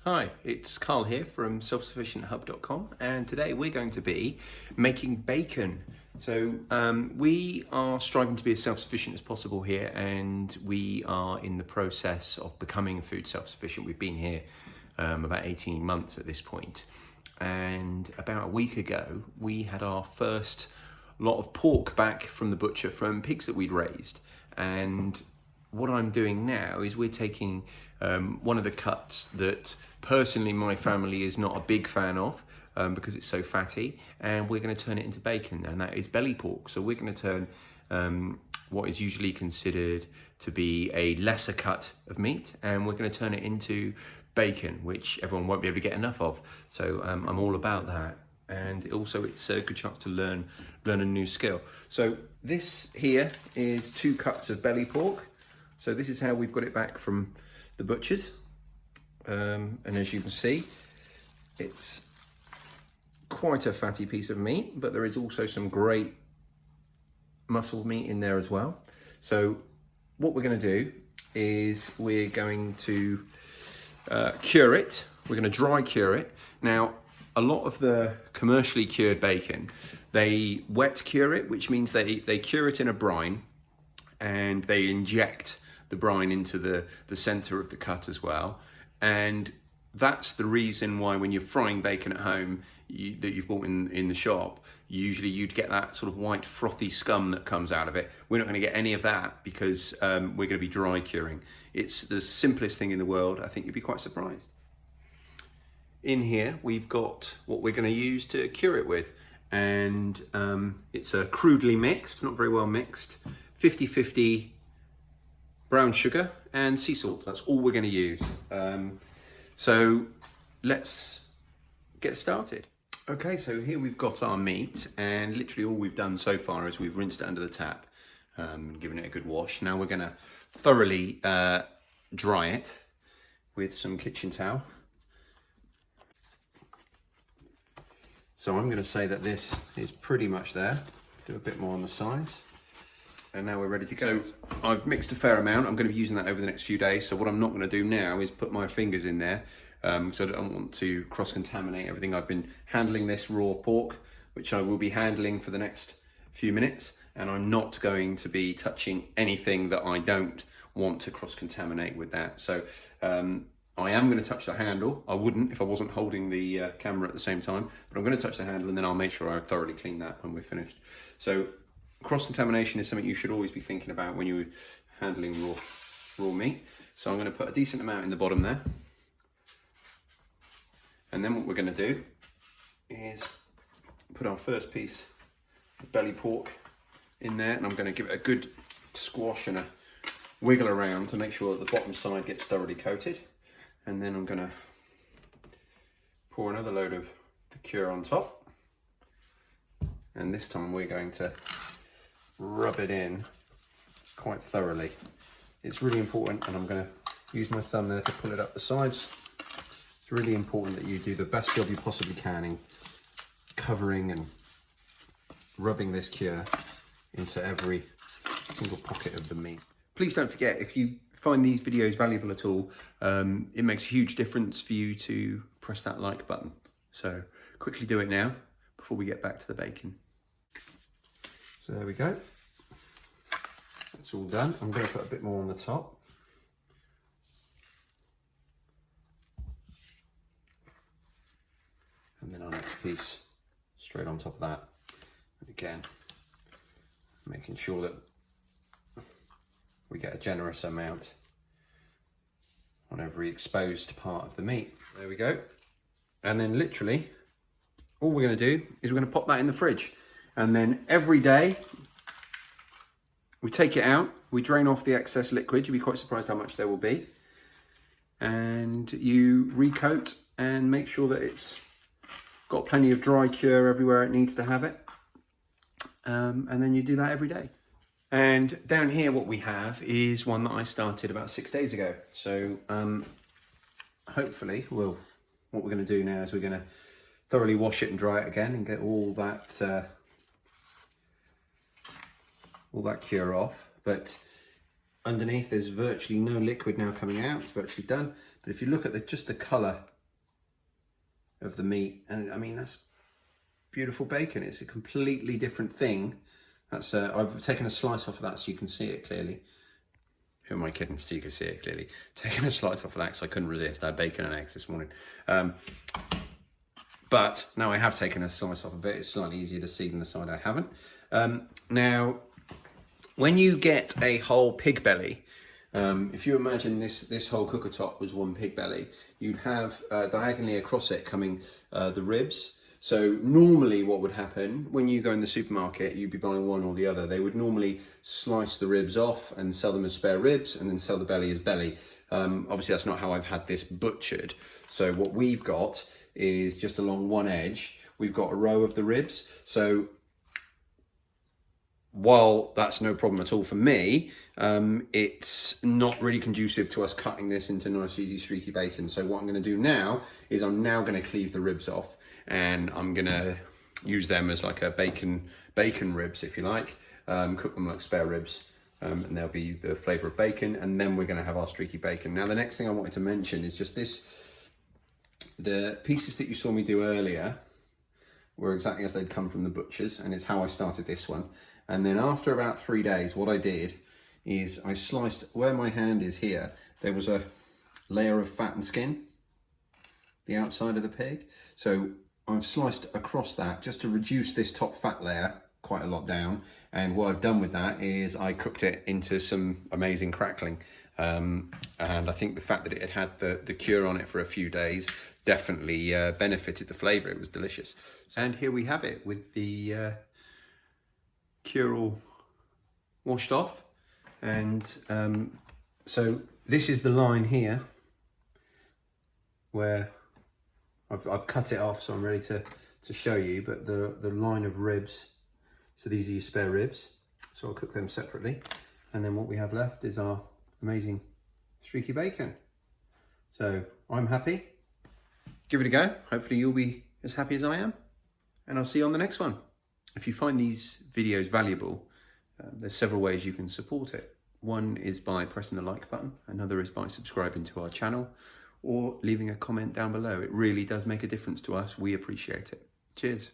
Hi, it's Carl here from selfsufficienthub.com, and today we're going to be making bacon. So we are striving to be as self-sufficient as possible here, and we are in the process of becoming food self-sufficient. We've been here about 18 months at this point, and about a week ago we had our first lot of pork back from the butcher from pigs that we'd raised. And what I'm doing now is we're taking one of the cuts that personally my family is not a big fan of because it's so fatty, and we're going to turn it into bacon, and that is belly pork. So we're going to turn what is usually considered to be a lesser cut of meat, and we're going to turn it into bacon, which everyone won't be able to get enough of. So I'm all about that. And also it's a good chance to learn a new skill. So this here is 2 cuts of belly pork. So this is how we've got it back from the butchers. And as you can see, it's quite a fatty piece of meat, but there is also some great muscle meat in there as well. So what we're going to do is we're going to cure it. We're going to dry cure it. Now, a lot of the commercially cured bacon, they wet cure it, which means they cure it in a brine and they inject the brine into the center of the cut as well. And that's the reason why when you're frying bacon at home that you've bought in the shop, usually you'd get that sort of white frothy scum that comes out of it. We're not going to get any of that because we're going to be dry curing. It's the simplest thing in the world. I think you'd be quite surprised. In here we've got what we're going to use to cure it with, and it's a crudely mixed, not very well mixed, 50-50 brown sugar and sea salt. That's all we're going to use. So let's get started. Okay, so here we've got our meat, and literally all we've done so far is we've rinsed it under the tap, given it a good wash. Now we're going to thoroughly dry it with some kitchen towel. So I'm going to say that this is pretty much there. Do a bit more on the sides. And now we're ready to go. I've mixed a fair amount. I'm going to be using that over the next few days. So what I'm not going to do now is put my fingers in there, because I don't want to cross-contaminate everything. I've been handling this raw pork, which I will be handling for the next few minutes. And I'm not going to be touching anything that I don't want to cross-contaminate with that. So I am going to touch the handle. I wouldn't if I wasn't holding the camera at the same time, but I'm going to touch the handle, and then I'll make sure I thoroughly clean that when we're finished. So cross-contamination is something you should always be thinking about when you're handling raw meat. So I'm going to put a decent amount in the bottom there. And then what we're going to do is put our first piece of belly pork in there, and I'm going to give it a good squash and a wiggle around to make sure that the bottom side gets thoroughly coated. And then I'm going to pour another load of the cure on top. And this time we're going to rub it in quite thoroughly. It's really important, and I'm going to use my thumb there to pull it up the sides. It's really important that you do the best job you possibly can in covering and rubbing this cure into every single pocket of the meat. Please don't forget, if you find these videos valuable at all, it makes a huge difference for you to press that like button. So quickly do it now before we get back to the bacon. So there we go. It's all done. I'm going to put a bit more on the top. And then our next piece straight on top of that. And again, making sure that we get a generous amount on every exposed part of the meat. There we go. And then literally all we're going to do is we're going to pop that in the fridge. And then every day we take it out, we drain off the excess liquid. You'll be quite surprised how much there will be. And you recoat and make sure that it's got plenty of dry cure everywhere it needs to have it. And then you do that every day. And down here what we have is one that I started about 6 days ago. So hopefully, what we're going to do now is we're going to thoroughly wash it and dry it again and get all that cure off. But underneath there's virtually no liquid now coming out. It's virtually done. But if you look at just the colour of the meat. And I mean, that's beautiful bacon. It's a completely different thing. That's I've taken a slice off of that so you can see it clearly. Who am I kidding? So you can see it clearly. Taking a slice off of that because I couldn't resist. I had bacon and eggs this morning. But now I have taken a slice off of it. It's slightly easier to see than the side I haven't. Now, when you get a whole pig belly, if you imagine this whole cooker top was one pig belly, you'd have diagonally across it coming the ribs. So normally what would happen when you go in the supermarket, you'd be buying one or the other. They would normally slice the ribs off and sell them as spare ribs and then sell the belly as belly. Obviously that's not how I've had this butchered. So what we've got is just along one edge, we've got a row of the ribs. So while that's no problem at all for me, it's not really conducive to us cutting this into nice, easy, streaky bacon. So what I'm going to do now is I'm now going to cleave the ribs off, and I'm going to use them as like a bacon ribs, if you like. Cook them like spare ribs, and they'll be the flavour of bacon. And then we're going to have our streaky bacon. Now, the next thing I wanted to mention is just this: the pieces that you saw me do earlier were exactly as they'd come from the butchers, and it's how I started this one. And then after about 3 days, what I did is I sliced, where my hand is here, there was a layer of fat and skin, the outside of the pig. So I've sliced across that just to reduce this top fat layer quite a lot down. And what I've done with that is I cooked it into some amazing crackling. And I think the fact that it had the cure on it for a few days definitely benefited the flavour. It was delicious. And here we have it with the cure all washed off. And so this is the line here where I've cut it off, so I'm ready to show you, but the line of ribs, so these are your spare ribs, so I'll cook them separately. And then what we have left is our amazing streaky bacon. So I'm happy. Give it a go. Hopefully you'll be as happy as I am, and I'll see you on the next one. If you find these videos valuable, there's several ways you can support it. One is by pressing the like button, another is by subscribing to our channel or leaving a comment down below. It really does make a difference to us. We appreciate it. Cheers.